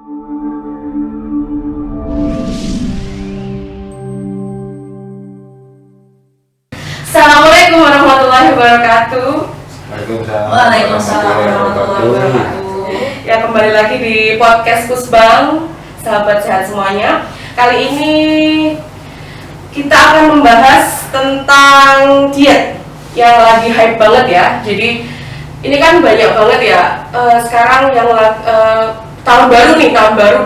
Assalamualaikum warahmatullahi wabarakatuh. Waalaikumsalam warahmatullahi wabarakatuh. Ya, kembali lagi di podcast Kusbang, sahabat sehat semuanya. Kali ini kita akan membahas tentang diet yang lagi hype banget ya. Jadi ini kan banyak banget ya sekarang yang tahun baru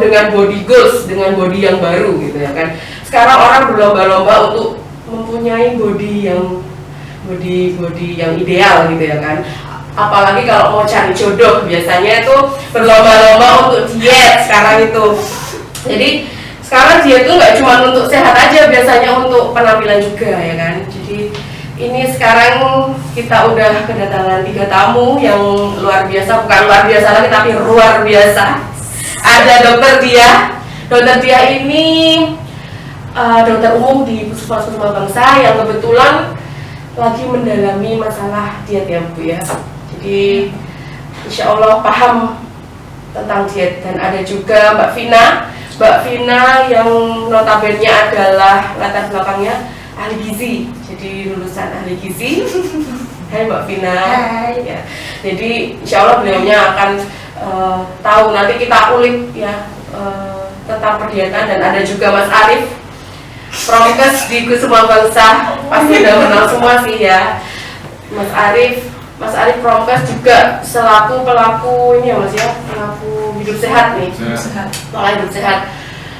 dengan body goals, dengan body yang baru gitu ya kan. Sekarang orang berlomba-lomba untuk mempunyai body yang ideal gitu ya kan. Apalagi kalau mau cari jodoh, biasanya itu berlomba-lomba untuk diet sekarang itu. Jadi sekarang diet itu nggak cuma untuk sehat aja, biasanya untuk penampilan juga ya kan. Jadi ini sekarang kita udah kedatangan 3 tamu yang luar biasa, bukan luar biasa lagi tapi luar biasa. Ada Dokter Diah. Dokter Diah ini dokter umum di Puskesmas Kusuma Bangsa yang kebetulan lagi mendalami masalah diet ya Bu ya. Jadi insya Allah paham tentang diet. Dan ada juga Mbak Vina yang notabene adalah latar belakangnya ahli gizi, jadi lulusan ahli gizi. Hai Mbak Vina. Hai. Ya. Jadi insya Allah beliaunya akan tahu, nanti kita ulik ya tentang perdiatan. Dan ada juga Mas Arif, Promkes di Kusuma Bangsa, pasti udah kenal semua sih ya. Mas Arif Promkes juga selaku pelaku ini ya Mas ya, pelaku hidup sehat nih. Pola hidup sehat.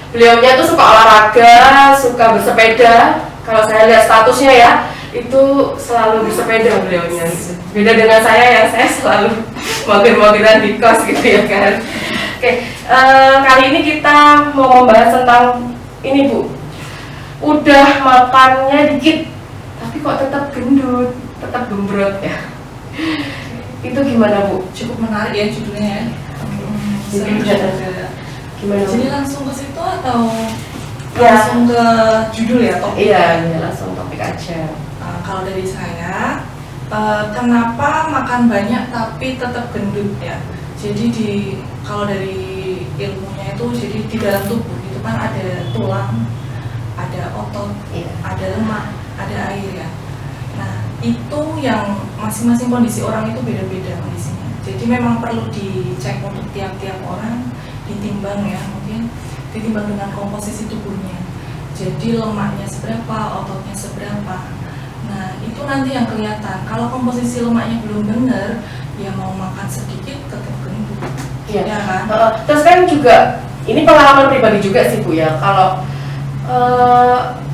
Beliaunya tuh suka olahraga, suka bersepeda. Kalau saya lihat statusnya ya, itu selalu bersepeda beliaunya. Beda dengan saya ya, saya selalu mager-mageran di kos gitu ya kan. Oke, kali ini kita mau membahas tentang ini Bu. Udah makannya dikit, tapi kok tetap gendut, tetap gembrot ya. Itu gimana Bu? Cukup menarik ya judulnya ya. Gimana? Jadi langsung ke situ atau Ya. langsung ke judul ya, topik? Iya, langsung topik aja. Kalau dari saya, kenapa makan banyak tapi tetap gendut ya? Jadi kalau dari ilmunya itu, jadi di dalam tubuh itu kan ada tulang, ada otot, Iya. ada lemak, ada air ya. Nah itu yang masing-masing kondisi orang itu beda-beda kondisinya. Jadi memang perlu dicek untuk tiap-tiap orang, ditimbang ya, mungkin ditimbang dengan komposisi tubuhnya. Jadi lemaknya seberapa, ototnya seberapa. Nah itu nanti yang kelihatan. Kalau komposisi lemaknya belum benar, ya mau makan sedikit tetap gendut. Iya. Ya kan? Terus kan juga ini pengalaman pribadi juga sih Bu ya. Kalau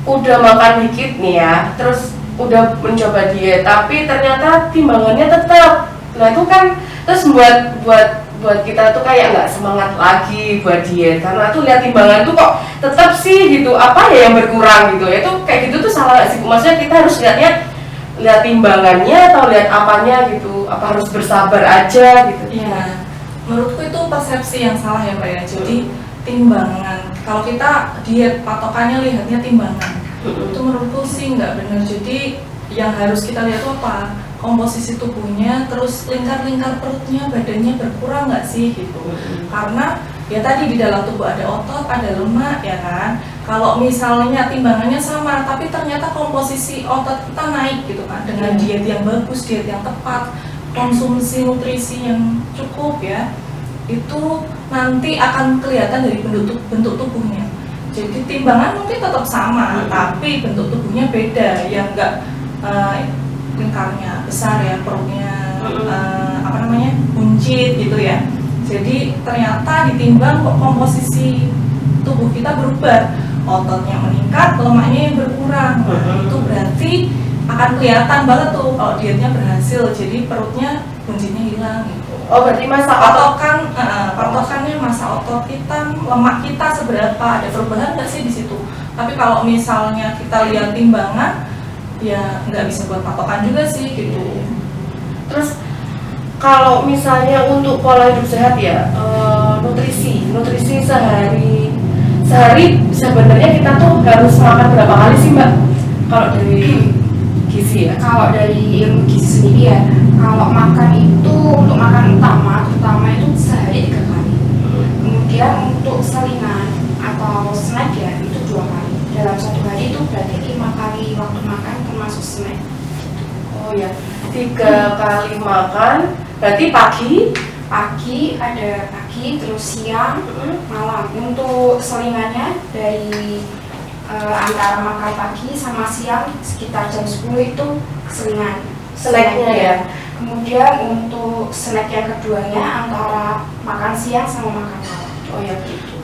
udah makan dikit nih ya, terus udah mencoba diet, tapi ternyata timbangannya tetap. Nah itu kan terus buat kita tuh kayak nggak semangat lagi buat diet, karena tuh lihat timbangan tuh kok tetap sih gitu, apa ya yang berkurang gitu. Itu kayak gitu tuh salah nggak sih Bu? Maksudnya kita harus lihat timbangannya atau lihat apanya gitu? Apa harus bersabar aja gitu? Iya, menurutku itu persepsi yang salah ya Mbak ya. Jadi timbangan, kalau kita diet patokannya lihatnya timbangan, itu menurutku sih nggak benar. Jadi yang harus kita lihat itu apa? Komposisi tubuhnya, terus lingkar-lingkar perutnya, badannya berkurang nggak sih gitu. Karena ya tadi di dalam tubuh ada otot, ada lemak ya kan. Kalau misalnya timbangannya sama, tapi ternyata komposisi otot kita naik gitu kan, dengan diet yang bagus, diet yang tepat, konsumsi nutrisi yang cukup ya, itu nanti akan kelihatan dari bentuk tubuhnya. Jadi timbangan mungkin tetap sama, tapi bentuk tubuhnya beda, yang enggak lingkarnya besar ya, perutnya buncit gitu ya. Jadi ternyata ditimbang kok komposisi tubuh kita berubah, ototnya meningkat, lemaknya yang berkurang. Itu berarti akan kelihatan banget tuh kalau dietnya berhasil. Jadi perutnya buncitnya hilang gitu. Oh berarti masa Patokannya masa otot kita, lemak kita seberapa, ada perubahan nggak sih di situ? Tapi kalau misalnya kita lihat timbangan, ya nggak bisa buat patokan juga sih gitu. Terus kalau misalnya untuk pola hidup sehat ya, nutrisi sehari sebenarnya kita tuh harus makan berapa kali sih Mbak? Kalau dari gizi ya? Kalau dari ilmu gizi sendiri ya, kalau makan itu untuk makan utama terutama itu sehari 3 kali. Kemudian untuk selingan atau snack ya itu 2 kali. Dalam 1 hari itu berarti 5 kali waktu makan termasuk snack. Oh ya, 3 kali makan, berarti Pagi ada pagi, terus siang, malam. Untuk selingannya dari antara makan pagi sama siang sekitar jam 10 itu selingan. snacknya ya. Kemudian untuk snack yang keduanya antara makan siang sama makan malam. Oh ya,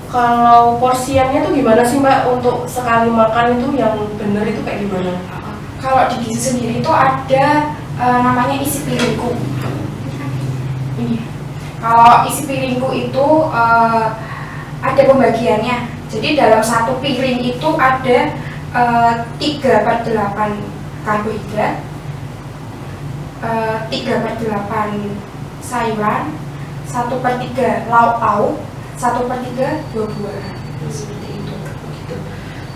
kalau porsiannya tuh gimana sih Mbak untuk sekali makan itu yang bener itu kayak gimana? Kalau di gizi sendiri itu ada namanya isi piringku. Ini. Kalau isi piringku itu ada pembagiannya. Jadi dalam 1 piring itu ada 3/8 karbohidrat, 3/8 sayuran, 1/3 lauk pauk, 1/3 buah-buahan. Seperti itu. Gitu.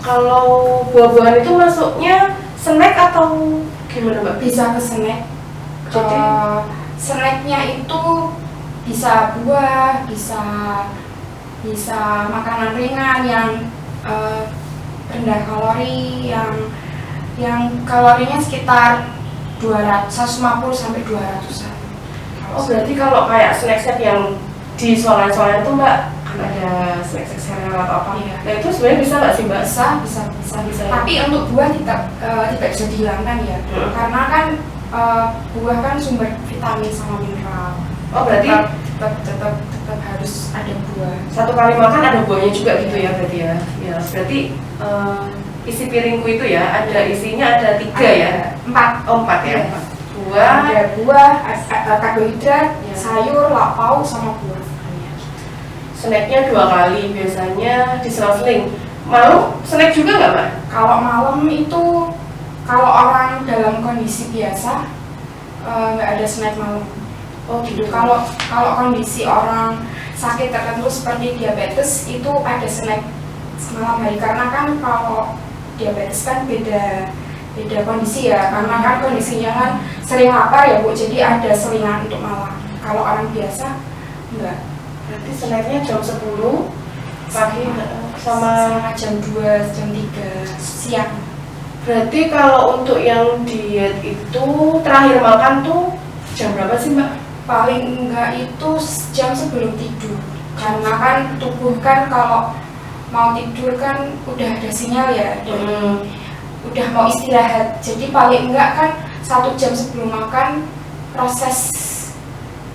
Kalau buah-buahan itu masuknya snack atau gimana Mbak? Bisa ke snack. Jadi Snacknya itu bisa buah, bisa makanan ringan yang rendah kalori, yang kalorinya sekitar 150 sampai 200-an. oh berarti kalau kayak snack-snack yang di soalnya-soalnya itu Mbak kan ada snack-snack sereal atau apa? Iya. Nah itu sebenarnya bisa nggak sih Mbak? Bisa. Tapi untuk buah tidak bisa dihilangkan ya, karena kan buah kan sumber vitamin sama mineral. Oh berarti tetap harus ada buah. 1 kali makan ada buahnya juga gitu ya berarti ya? Ya berarti isi piringku itu ya ada isinya ada 3 ya? 4. Oh 4 ya? Iya. Buah, Ada buah, karbohidrat, Ya. sayur, lauk pauk sama buah. snacknya 2 kali biasanya diselang-seling. Mau snack juga nggak Mbak? Kalau malam itu, kalau orang dalam kondisi biasa nggak ada snack malam. Oh gitu. Kalau kondisi orang sakit tertentu seperti diabetes itu ada snack malam hari, karena kan kalau diabetes kan beda kondisi ya, karena kan kondisinya kan sering lapar ya Bu, jadi ada selingan untuk malam. Kalau orang biasa enggak. Berarti snacknya jam 10 pagi sama jam 2, jam 3 siang. berarti kalau untuk yang diet itu terakhir makan tuh jam berapa sih Mbak? Paling enggak itu jam sebelum tidur, karena kan tubuh kan kalau mau tidur kan udah ada sinyal ya, udah mau istirahat. Jadi paling enggak kan 1 jam sebelum makan proses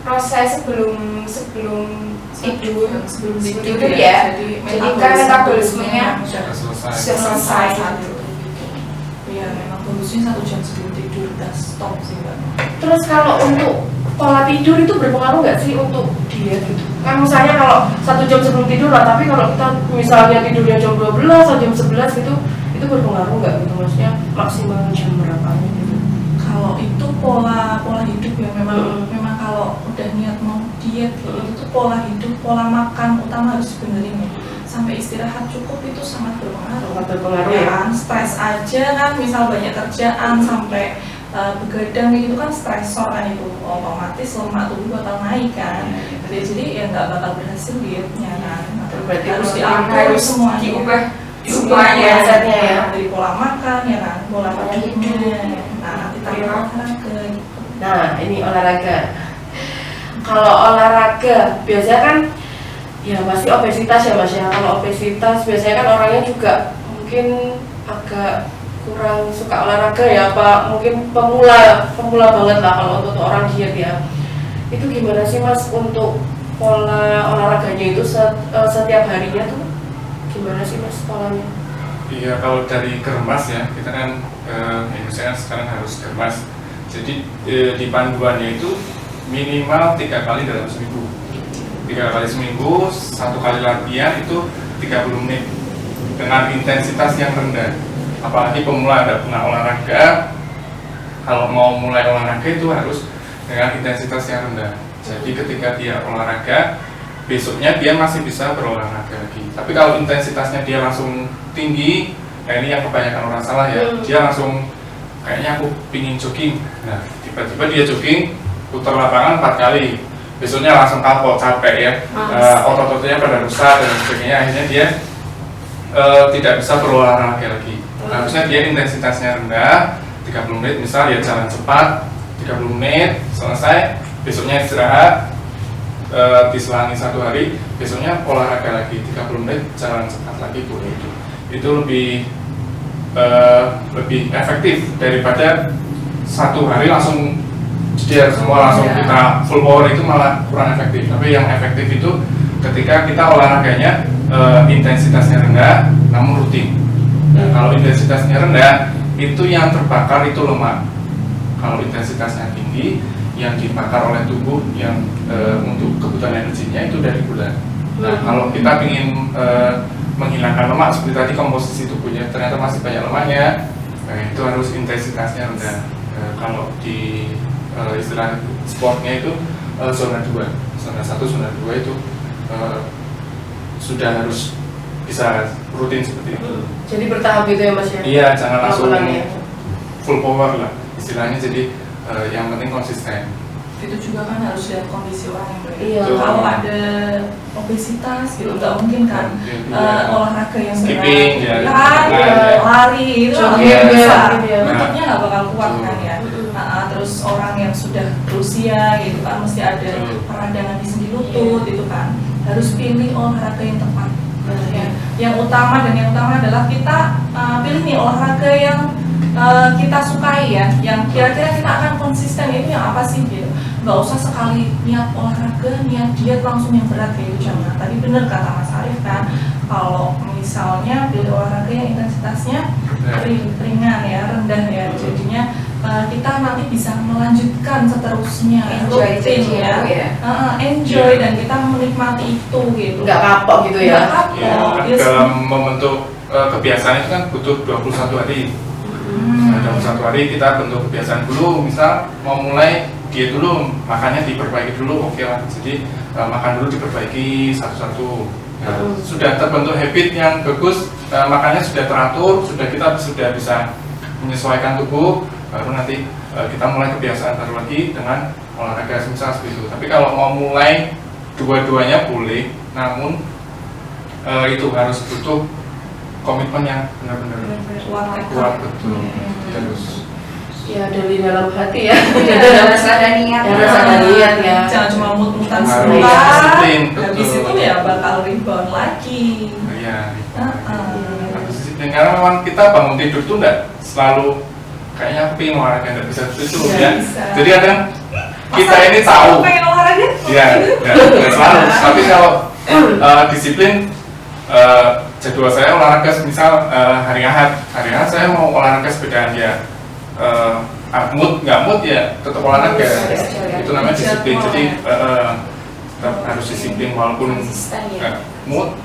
sebelum tidur ya. Jadi kan metabolismenya sudah sudah selesai. Iya, memang bagusnya 1 jam sebelum tidur udah stop sih Mbak. Terus kalau untuk pola tidur itu berpengaruh nggak sih untuk diet gitu? Kan misalnya kalau 1 jam sebelum tidur lah, tapi kalau kita misalnya tidurnya jam 12 atau jam 11 gitu, itu berpengaruh nggak gitu? Maksudnya maksimal jam berapa gitu? Kalau itu pola hidup ya, memang kalau udah niat mau diet itu tuh pola hidup, pola makan utama harus dibenerin ya. Sampai istirahat cukup itu sangat berpengaruh. Sangat berpengaruh ya. Kan stres aja kan, misal banyak kerjaan sampai begadang itu kan stresor kan, itu otomatis lemak tubuh bakal naik kan. Jadi ya nggak bakal berhasil dietnya kan. Berarti harus diatur diatur semuanya. diubah semuanya mindsetnya ya. Dari pola makan ya kan, pola hidupnya. Nah nanti tambah olahraga. Nah ini olahraga. Kalau olahraga biasanya kan ya pasti obesitas ya Mas ya. Kalau obesitas biasanya kan orangnya juga mungkin agak kurang suka olahraga ya, apa mungkin pemula banget lah kalau untuk orang diet ya. Itu gimana sih Mas untuk pola olahraganya itu setiap harinya tuh gimana sih Mas polanya? Iya, kalau dari germas ya, kita kan Indonesia kan sekarang harus germas. Jadi di panduannya itu minimal 3 kali dalam seminggu. 3 kali seminggu, 1 kali latihan itu 30 menit dengan intensitas yang rendah. Apalagi pemula ada pernah olahraga, kalau mau mulai olahraga itu harus dengan intensitas yang rendah. Jadi ketika dia olahraga, besoknya dia masih bisa berolahraga lagi. Tapi kalau intensitasnya dia langsung tinggi, nah ini yang kebanyakan orang salah ya, dia langsung kayaknya aku pingin jogging. Nah tiba-tiba dia jogging, putar lapangan 4 kali, besoknya langsung kapok, capek ya, otot-ototnya pada rusak dan sebagainya, akhirnya dia tidak bisa berolahraga lagi. Harusnya dia intensitasnya rendah, 30 menit misal ya jalan cepat, 30 menit selesai, besoknya istirahat, diselangi 1 hari, besoknya olahraga lagi 30 menit jalan cepat lagi boleh. Itu lebih efektif daripada 1 hari langsung jeder semua langsung kita full power, itu malah kurang efektif. Tapi yang efektif itu ketika kita olahraganya intensitasnya rendah namun rutin. Nah, kalau intensitasnya rendah itu yang terbakar itu lemak. Kalau intensitasnya tinggi, yang dibakar oleh tubuh yang untuk kebutuhan energinya itu dari gula. Nah, kalau kita ingin menghilangkan lemak seperti tadi, komposisi tubuhnya ternyata masih banyak lemaknya, nah itu harus intensitasnya rendah. Kalau di istilah sportnya itu zona 2, zona 1, zona 2 itu sudah harus bisa rutin seperti itu. Jadi bertahap gitu ya Mas ya? Iya, jangan langsung Pelan-pelan ya. full power lah istilahnya. Jadi yang penting konsisten. Itu juga kan harus lihat kondisi orang yang Iya. Kalau ada obesitas gitu nggak mungkin kan olahraga yang Skipping, ya, lari itu Jogging, nggak bisa, ya. lututnya nggak bakal kuat kan ya. Terus orang yang sudah berusia gitu kan mesti ada peradangan di sendi lutut itu kan, harus pilih olahraga yang tepat. Ya. Yang utama adalah kita pilih nih olahraga yang kita sukai ya, yang kira-kira kita akan konsisten, itu yang apa sih gitu. Nggak usah sekali niat olahraga, niat diet langsung yang berat kayak itu, jangan. Tadi bener kata Mas Arif kan, kalau misalnya pilih olahraga yang intensitasnya ringan ya, rendah ya, jadinya kita nanti bisa melanjutkan seterusnya, rutin ya, enjoy dan kita menikmati itu gitu. Nggak kapok gitu ya? Nggak kapok. Ya, dalam membentuk kebiasaan itu kan butuh 21 hari. Nah, dalam 1 hari kita bentuk kebiasaan dulu, misal mau mulai diet dulu, makannya diperbaiki dulu, oke lah. Jadi makan dulu diperbaiki satu-satu. Nah, sudah terbentuk habit yang bagus, makannya sudah teratur, kita sudah bisa menyesuaikan tubuh, baru nanti kita mulai kebiasaan baru lagi dengan olahraga misal seperti itu. Tapi kalau mau mulai dua-duanya boleh, namun itu harus butuh komitmen yang benar-benar kuat, betul. Terus Ya dari dalam hati ya. Harus ada niat. Harus ada niat ya. Jangan cuma mut-mutan Harus sebentar, disiplin, habis betul. itu ya bakal rebound lagi. ya, harus disiplin. Karena memang kita bangun tidur tuh nggak selalu kayaknya aku pengen olahraga, nggak bisa itu Nggak ya. bisa. Jadi kadang kita Masa ini tahu, pengen olahraga? ya nggak selalu. Tapi kalau disiplin, jadwal saya olahraga misal hari Ahad saya mau olahraga sepedaan ya, mood nggak mood ya tetap olahraga. Itu namanya disiplin. Jadi tetap harus disiplin walaupun mood.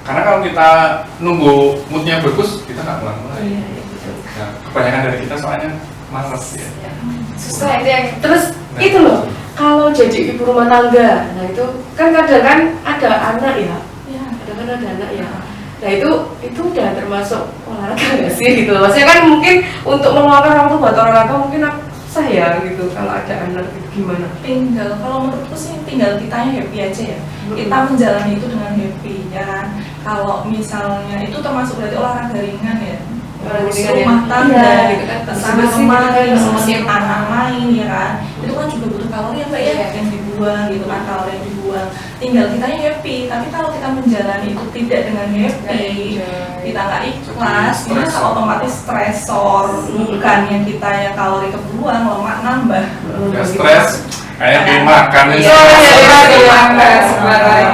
Karena kalau kita nunggu moodnya bagus, kita nggak mulai. Nah, kebanyakan dari kita soalnya malas ya. Susah itu yang Terus itu loh, kalau jadi ibu rumah tangga, nah itu kan kadang kan ada anak ya, Ya. kadang kan ada anak ya. Nah itu udah termasuk olahraga nggak sih gitu? Maksudnya kan mungkin untuk meluangkan waktu buat olahraga mungkin susah ya gitu kalau ada anak itu gimana? Tinggal, kalau menurutku sih tinggal kitanya happy aja ya. Kita menjalani itu dengan happy ya kan. Kalau misalnya itu termasuk berarti olahraga ringan ya. Olahraga Terus ringan ya. rumah tangga, Iya, gitu kan. kesana Bersih-bersih kemari, gitu kan. nemenin anak main ya kan. Itu kan juga butuh kalori ya Mbak ya, Iya. yang dibuang gitu kan, kalori yang dibuang. Tinggal kitanya happy, tapi kalau kita menjalani itu tidak dengan happy, kita nggak ikhlas, Jadi, itu stresor. otomatis stresor, bukan yang kita yang kalori kebuang, lemak nambah. Udah stres, kayak pengen makan nih. Iya,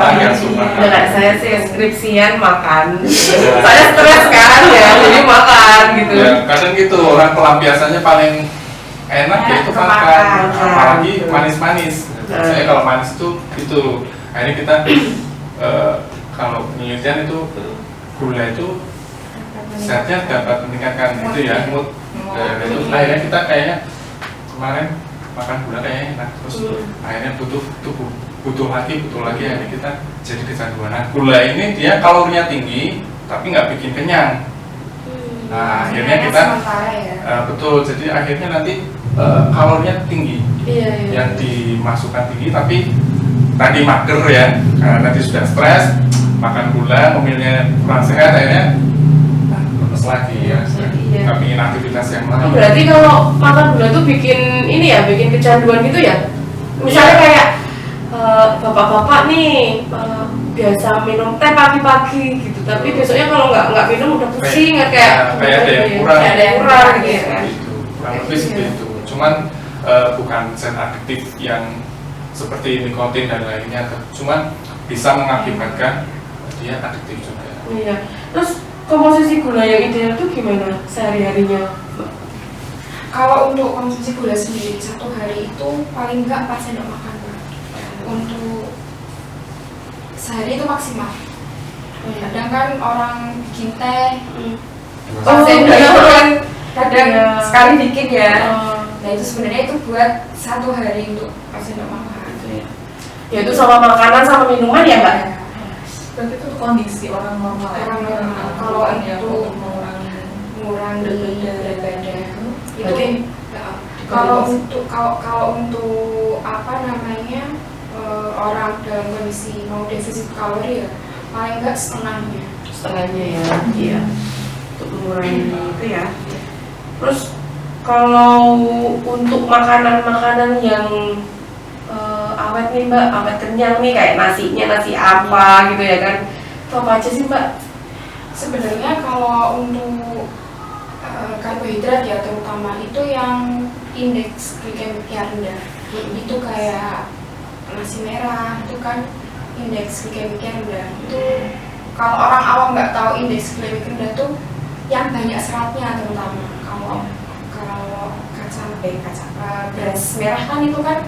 Agak suka. Dengan saya sih skripsian makan, saya stres kan ya, jadi makan gitu. Ya, kadang gitu orang pelampiasannya paling enak ya itu makan, makan. apalagi manis-manis. Nah. Saya kalau manis itu akhirnya kita kalau penelitian itu gula itu zatnya dapat meningkatkan itu ya mood. Itu akhirnya kita kayaknya kemarin makan gula kayaknya enak, terus akhirnya butuh lagi akhirnya kita jadi kecanduan. Nah, gula ini dia kalorinya tinggi tapi nggak bikin kenyang. Nah, akhirnya kita sementara ya. betul, jadi akhirnya nanti kalorinya tinggi Iya. yang dimasukkan tinggi, tapi tadi mager ya, karena tadi sudah stres, makan gula, pemilihnya kurang sehat, akhirnya lemes lagi ya, Iya. nggak ingin aktivitas yang lain. Berarti kalau makan gula tuh bikin ini ya, bikin kecanduan gitu ya? Misalnya kayak bapak-bapak nih biasa minum teh pagi-pagi gitu, tapi besoknya kalau nggak minum udah pusing, kayak ada yang kurang, kayak ada yang kurang gitu kan? Gitu. Kurang lebih seperti itu. Cuman bukan zat adiktif yang seperti nikotin dan lainnya, cuman bisa mengakibatkan dia adiktif juga. Iya. Terus komposisi gula yang ideal tuh gimana sehari-harinya? Kalau untuk konsumsi gula sendiri satu hari itu paling enggak 4 sendok makan. Untuk sehari itu maksimal. Kadang kan orang bikin teh, Oh, sendok iya. itu kan kadang Iya. sekali dikit ya. Oh, Nah itu sebenarnya itu buat satu hari untuk 4 sendok makan. gitu ya. Ya itu sama makanan sama minuman ya, Mbak? Berarti itu kondisi orang normal ya. Orang normal. Kalau Ya, itu untuk mengurangi mengurangi berat badan Berarti itu kalau untuk apa namanya orang dalam kondisi mau defisit kalori ya paling enggak setengahnya. setengahnya ya, iya. Untuk mengurangi itu ya. Terus kalau untuk makanan-makanan yang awet nih Mbak, awet kenyang nih kayak nasinya nasi apa gitu ya kan? Itu apa aja sih Mbak? Sebenarnya kalau untuk karbohidrat ya terutama itu yang indeks glikemiknya rendah. Itu kayak nasi merah itu kan indeks glikemiknya rendah. Itu kalau orang awam nggak tahu indeks glikemik rendah tuh yang banyak seratnya terutama. Kalau beras merah kan itu kan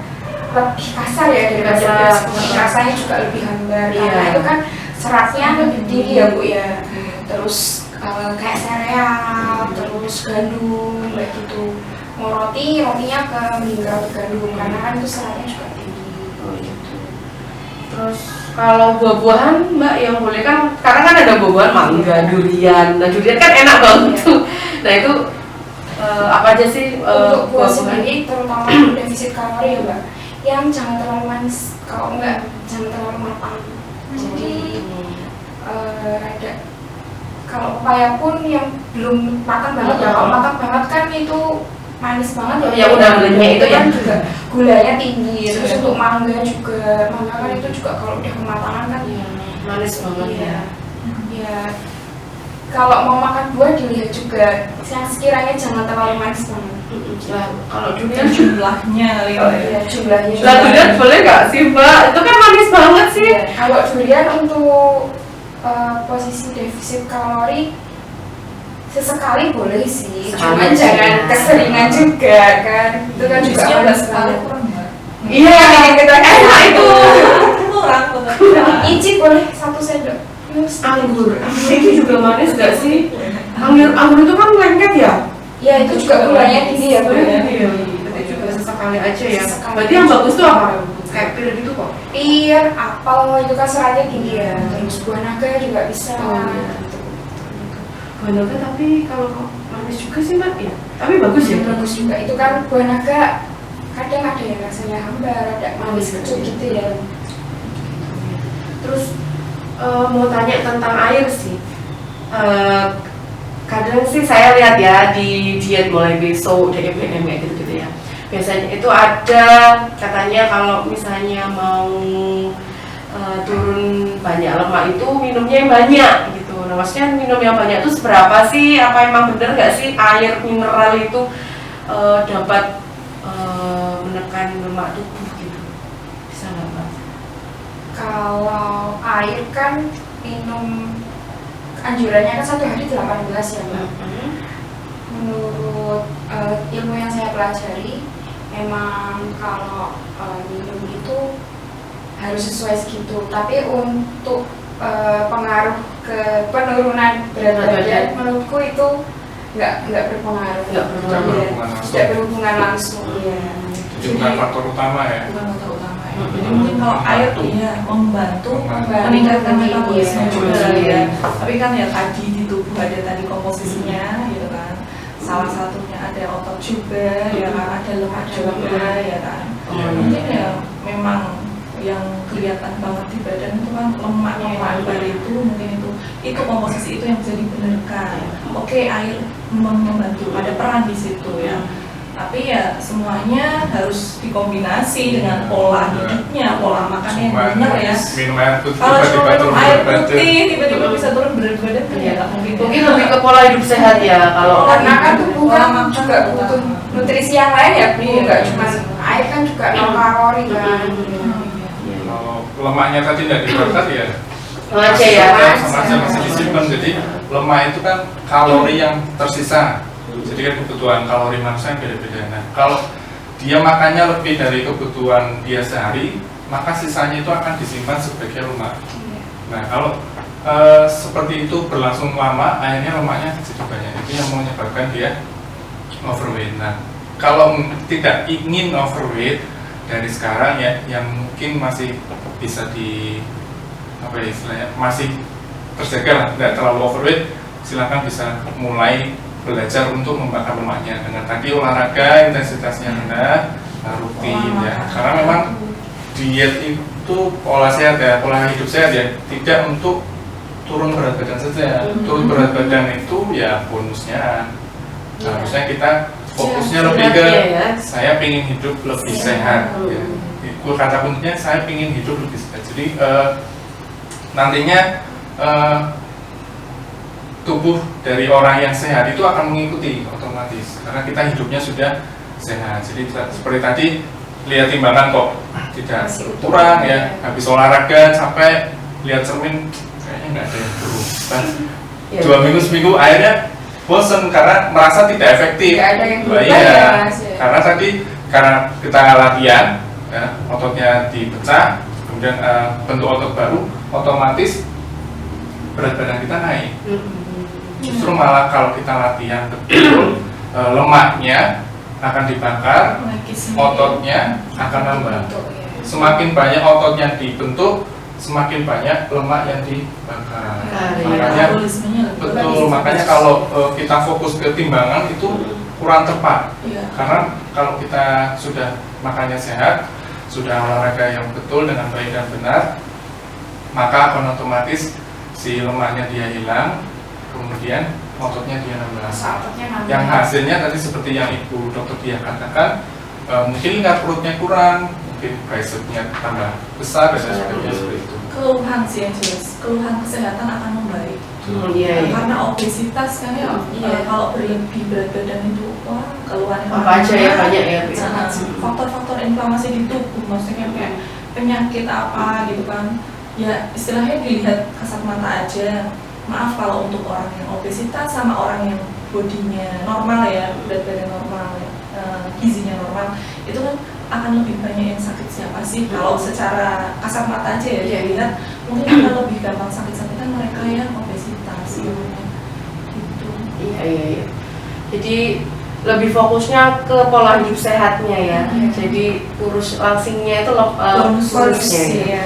lebih kasar ya daripada Kasar. beras putih, rasanya juga lebih hambar Iya. karena itu kan seratnya lebih tinggi ya Bu ya. Terus kayak sereal, terus gandum kayak gitu. Mau rotinya ke mending roti gandum karena kan itu seratnya juga tinggi. Oh gitu. Terus kalau buah-buahan Mbak yang boleh kan, karena kan ada buah-buahan mangga, durian. Nah durian kan enak banget tuh. Nah itu apa aja sih Untuk buah buah-buahan? sendiri terutama untuk defisit kalori ya Mbak, yang jangan terlalu manis, kalau enggak jangan terlalu matang. Jadi rada kalau pepaya pun yang belum matang banget ya, kalau matang banget kan itu manis banget ya. Yang udah gulanya itu kan ya? juga gulanya tinggi. Terus untuk mangga kan itu juga kalau udah kematangan kan Manis banget iya. ya. Ya kalau mau makan buah dilihat juga yang sekiranya jangan terlalu manis banget. Lah kalau dan durian jumlahnya Oh iya, jumlahnya. lah durian boleh nggak sih Mbak? Itu kan manis banget sih. Iya, kalau durian untuk posisi defisit kalori sesekali boleh sih, Sekali cuman aja. jangan keseringan juga kan. Itu kan juga Jusnya manis sekali banget. kurang Mbak. Iya, kita enak itu. Kurang betul. Icip boleh 1 sendok. Anggur itu juga manis nggak sih? Anggur itu kan lengket ya? Ya itu juga gulanya tinggi ya Bu ya. Iya, itu juga sesekali aja ya. Sesekali. Berarti yang bagus tuh apa? Kayak pil gitu kok. Pir, apel itu kan seratnya tinggi ya. Terus buah naga juga bisa. Buah naga tapi kalau manis juga sih Mbak ya. Tapi bagus ya. Bagus juga. Itu kan buah naga kadang ada yang rasanya hambar, ada manis kecut gitu ya. Terus mau tanya tentang air sih. Kadang sih saya lihat ya di diet mulai besok, DMPM kayak gitu-gitu ya. Biasanya itu ada katanya kalau misalnya mau turun banyak lemak itu minumnya yang banyak gitu. Nah maksudnya minum yang banyak itu seberapa sih? Apa emang bener nggak sih air mineral itu dapat menekan lemak tubuh gitu? Bisa nggak Mbak? Kalau air kan minum anjurannya kan 1 hari 18 ya Mbak. Menurut ilmu yang saya pelajari, memang kalau minum itu harus sesuai segitu. Tapi untuk pengaruh ke penurunan berat badan, menurutku itu nggak berpengaruh. Nggak berpengaruh. Tidak berhubungan langsung. Iya. Itu bukan faktor utama ya. Bukan faktor utama ya. Jadi mungkin kalau air iya membantu meningkatkan metabolisme juga ya. Tapi kan ya tadi di tubuh ada tadi komposisinya gitu kan. Salah satunya ada ada otot juga, ya kan, ada lemak juga, ya kan. Mungkin ya memang yang kelihatan banget di badan itu kan lemaknya yang lebar itu, mungkin itu komposisi itu yang bisa dibenarkan. Oke, air membantu, ada peran di situ ya. Tapi ya semuanya harus dikombinasi dengan pola hidupnya, pola makan yang benar ya. Minum air putih Kalau cuma tiba-tiba minum turun air berat badan. putih tiba-tiba bisa turun berat badan kan ya nggak mungkin. Mungkin lebih ke pola hidup sehat ya kalau Karena kan tubuh Pola kan makan juga utama. butuh nutrisi yang lain ya, Bu. Iya. Nggak cuma air kan juga 0 kalori kan. Kalau lemaknya tadi tidak dibakar ya sama aja ya. sama aja masih disimpan. Jadi lemak itu kan kalori yang tersisa. Jadi kan kebutuhan kalori manusia yang beda-beda. Nah, kalau dia makannya lebih dari kebutuhan dia sehari, maka sisanya itu akan disimpan sebagai lemak. Nah, kalau seperti itu berlangsung lama, akhirnya lemaknya jadi banyak. Itu yang menyebabkan dia overweight. Nah, kalau tidak ingin overweight dari sekarang ya, yang mungkin masih bisa di apa ya istilahnya, masih terjaga lah, tidak terlalu overweight, silakan bisa mulai belajar untuk membakar lemaknya dengan tadi olahraga intensitasnya rendah, rutin ya. Karena memang diet itu pola sehat ya, pola hidup sehat ya, tidak untuk turun berat badan saja. Turun berat badan itu ya bonusnya. Harusnya kita fokusnya lebih ke saya ingin hidup lebih sehat. Ya. Itu kata kuncinya, saya ingin hidup lebih sehat. Jadi nantinya tubuh dari orang yang sehat itu akan mengikuti otomatis karena kita hidupnya sudah sehat. Jadi seperti tadi lihat timbangan kok tidak kurang ya, habis olahraga sampai lihat cermin kayaknya nggak ada yang berubah. 2 minggu seminggu akhirnya bosan karena merasa tidak efektif. Nggak ada yang berubah Iya, ya, Mas. karena kita latihan ya, ototnya dipecah, kemudian bentuk otot baru, otomatis berat badan kita naik. Justru malah kalau kita latihan betul, lemaknya akan dibakar, ototnya akan nambah. Semakin banyak ototnya dibentuk, semakin banyak lemak yang dibakar. Makanya betul, makanya kalau kita fokus ke timbangan itu kurang tepat. Karena kalau kita sudah makannya sehat, sudah olahraga yang betul dengan baik dan benar, maka akan otomatis si lemaknya dia hilang, kemudian ototnya dia nambah. Yang hasilnya tadi seperti yang Ibu Dokter Dia katakan, mungkin lingkar perutnya kurang, mungkin bicepnya tambah besar dan sebagainya seperti itu. Keluhan sih yang jelas, keluhan kesehatan akan membaik. Karena obesitas kan ya, kalau berlebih berat badan itu, wah keluhannya apa aja ya, banyak ya. Faktor-faktor inflamasi di tubuh, maksudnya kayak penyakit apa gitu kan. Ya istilahnya dilihat kasat mata aja. Maaf kalau untuk orang yang obesitas sama orang yang bodinya normal ya, berat badan normal ya, gizinya normal, itu kan akan lebih banyak yang sakit siapa sih? Kalau secara kasat mata aja ya dilihat, mungkin akan lebih gampang sakit-sakitan mereka yang obesitas gitu. Iya. Jadi lebih fokusnya ke pola hidup sehatnya ya. Jadi kurus langsingnya itu bonusnya ya.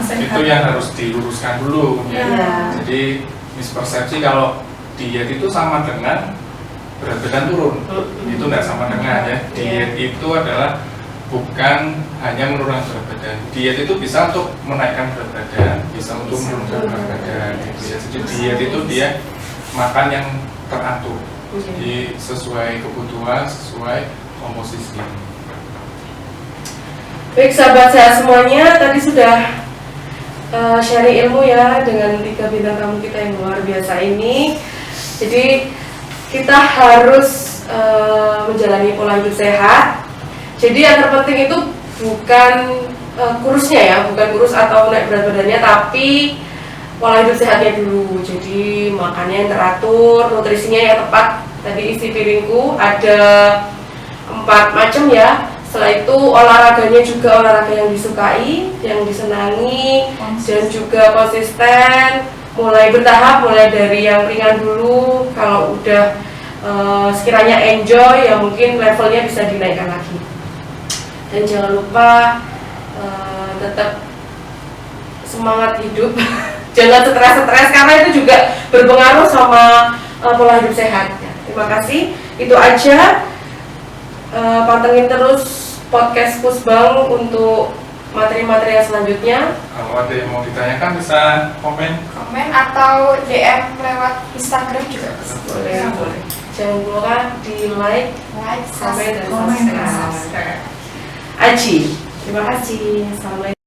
Itu yang harus diluruskan dulu. Ya. Jadi mispersepsi kalau diet itu sama dengan berat badan turun. Itu tidak sama dengan ya. Diet itu adalah bukan hanya menurunkan berat badan. Diet itu bisa untuk menaikkan berat badan, bisa untuk menurunkan berat badan. Gitu ya. Jadi diet itu dia makan yang teratur. Jadi sesuai kebutuhan, sesuai komposisi. Baik sahabat sehat semuanya, tadi sudah sharing ilmu ya dengan 3 bintang tamu kita yang luar biasa ini. Jadi kita harus menjalani pola hidup sehat. Jadi yang terpenting itu bukan kurusnya ya, bukan kurus atau naik berat badannya, tapi pola hidup sehatnya dulu. Jadi makannya yang teratur, nutrisinya yang tepat. Tadi isi piringku ada 4 macam ya. Setelah itu olahraganya juga olahraga yang disukai, yang disenangi, dan juga konsisten. Mulai bertahap, mulai dari yang ringan dulu. Kalau udah sekiranya enjoy, ya mungkin levelnya bisa dinaikkan lagi. Dan jangan lupa tetap semangat hidup. Jangan stres-stres karena itu juga berpengaruh sama pola hidup sehat. Terima kasih. Itu aja. Pantengin terus podcast Pusbang untuk materi-materi yang selanjutnya. Kalau ada yang mau ditanyakan bisa komen. Atau DM lewat Instagram juga bisa. Boleh. Jangan lupa di like, Like, komen, dan komen, dan subscribe. Aji, terima kasih. Assalamualaikum.